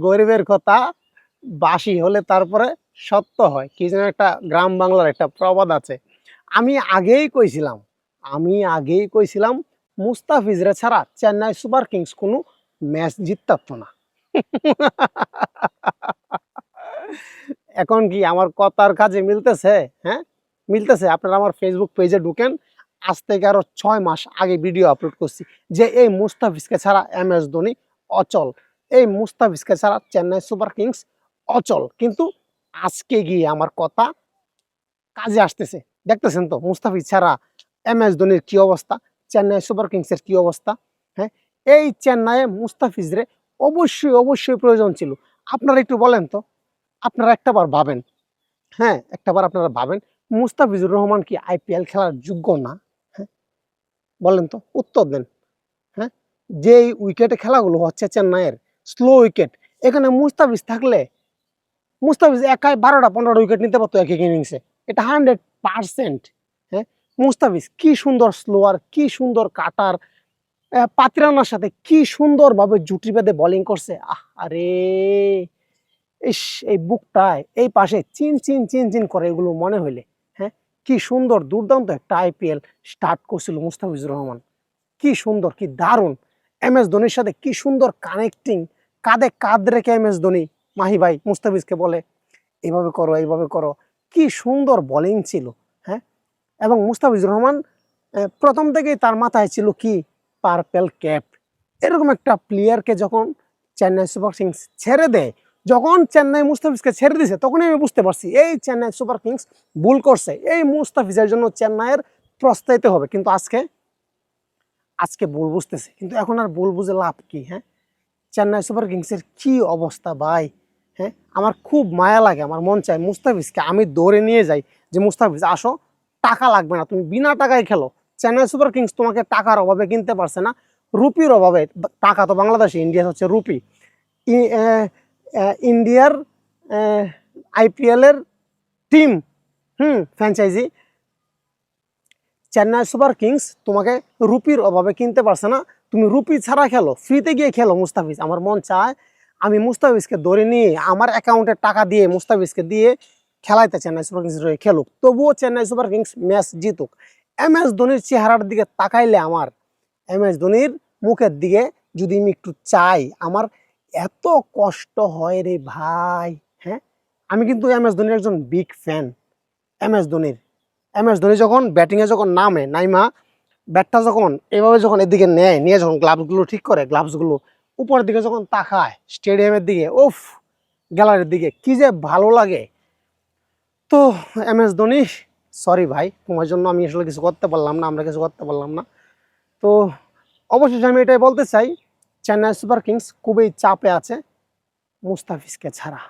গরিবের কথা বাসি হলে তারপরে সত্য হয়, কি যেন একটা গ্রাম বাংলার একটা প্রবাদ আছে। আমি আগেই কইছিলাম মুস্তাফিজরে ছাড়া চেন্নাই সুপার কিংস কোনো ম্যাচ জিততো না। এখন কি আমার কথার কাজে মিলতেছে? হ্যাঁ, মিলতেছে। আপনারা আমার ফেসবুক পেজে ঢুকেন, আজ থেকে আরো 6 মাস আগে ভিডিও আপলোড করছি যে এই মুস্তাফিজকে ছাড়া MS ধোনি অচল, এই মুস্তাফিজকে ছাড়া চেন্নাই সুপার কিংস অচল। কিন্তু আজকে গিয়ে আমার কথা কাজে আসতেছে। দেখতেছেন তো মুস্তাফিজ ছাড়া MS ধোনির কি অবস্থা, চেন্নাই সুপার কিংসের কি অবস্থা। হ্যাঁ, এই চেন্নাইয়ে মুস্তাফিজরে অবশ্যই প্রয়োজন ছিল। আপনারা একটু বলেন তো, আপনারা একটাবার ভাবেন, হ্যাঁ, একটাবার আপনারা ভাবেন মুস্তাফিজুর রহমান কি IPL খেলার যোগ্য না? হ্যাঁ, বলেন তো, উত্তর দেন। হ্যাঁ, যেই উইকেটে খেলাগুলো হচ্ছে চেন্নাইয়ের স্লো উইকেট, এখানে মুস্তাফিজ থাকলে মুস্তাফিজ একাই 12টা 15টা উইকেট নিতে পারতো এক এক ইনিংসে, এটা 100%। হ্যাঁ, মুস্তাফিজ কি সুন্দর স্লোয়ার, কি সুন্দর কাটার, পাতিরানার সাথে কি সুন্দরভাবে জুটি বেঁধে বোলিং করছে। আরে ইস, এই বুকটায় এই পাশে চিন চিন চিন চিন করে এগুলো মনে হইলে। হ্যাঁ, কি সুন্দর দুর্দান্ত একটা IPL স্টার্ট করছিল মুস্তাফিজুর রহমান, কি সুন্দর, কি দারুণ। MS ধোনির সাথে কি সুন্দর কানেক্টিং, কাঁধে কাঁধ রেখে MS ধোনি মাহি ভাই মুস্তাফিজকে বলে এইভাবে করো এইভাবে করো, কি সুন্দর বোলিং ছিল। হ্যাঁ, এবং মুস্তাফিজুর রহমান প্রথম থেকেই তার মাথায় ছিল কি পার্পেল ক্যাপ। এরকম একটা প্লেয়ারকে যখন চেন্নাই সুপার কিংস ছেড়ে দেয়, যখন চেন্নাই মুস্তাফিজকে ছেড়ে দিয়েছে, তখনই আমি বুঝতে পারছি এই চেন্নাই সুপার কিংস ভুল করছে, এই মুস্তাফিজের জন্য চেন্নাইয়ের প্রস্তাবিত হবে। কিন্তু আজকে আজকে ভুল বুঝতেছে, কিন্তু এখন আর ভুল বুঝে লাভ কি? হ্যাঁ, চেন্নাই সুপার কিংসের কি অবস্থা ভাই। হ্যাঁ, আমার খুব মায়া লাগে, আমার মন চায় মুস্তাফিজকে আমি দৌড়ে নিয়ে যাই যে মুস্তাফিজ আসো, টাকা লাগবে না, তুমি বিনা টাকায় খেলো। চেন্নাই সুপার কিংস তোমাকে টাকার অভাবে কিনতে পারছে না, রুপির অভাবে। টাকা তো বাংলাদেশে, ইন্ডিয়া হচ্ছে রুপি। ইন্ডিয়ার IPL এর team, franchise Chennai super kings তোমাকে রুপির অভাবে কিনতে পারছে না, তুমি রুপি ছাড়া খেলো, ফ্রিতে গিয়ে খেলো মুস্তাফিজ। আমার মন চায় আমি মুস্তাফিজকে ধরে নিয়ে আমার অ্যাকাউন্টে টাকা দিয়ে মুস্তাফিজকে দিয়ে খেলাইতে চেন্নাই সুপার কিংস হয়ে খেলুক, তবুও চেন্নাই সুপার কিংস ম্যাচ জিতুক। MS ধোনির চেহারার দিকে তাকাইলে, আমার MS ধোনির মুখের দিকে যদি আমি একটু চাই, আমার এত কষ্ট হয় রে ভাই। হ্যাঁ, আমি কিন্তু MS ধোনির একজন বিগ ফ্যান। MS ধোনির, MS ধোনি যখন ব্যাটিংয়ে যখন নাইমা ব্যাটটা যখন এভাবে যখন এদিকে নেয়, নিয়ে যখন গ্লাভসগুলো ঠিক করে, গ্লাভসগুলো উপরের দিকে যখন তাকায় স্টেডিয়ামের দিকে, উফ, গ্যালারির দিকে, কি যে ভালো লাগে। তো MS ধোনি, সরি ভাই, তোমার জন্য আমি আসলে কিছু করতে পারলাম না, আমরা কিছু করতে পারলাম না। তো অবশেষে আমি এটাই বলতে চাই, চেন্নাই সুপার কিংস খুবই চাপে আছে মুস্তাফিজকে ছাড়া।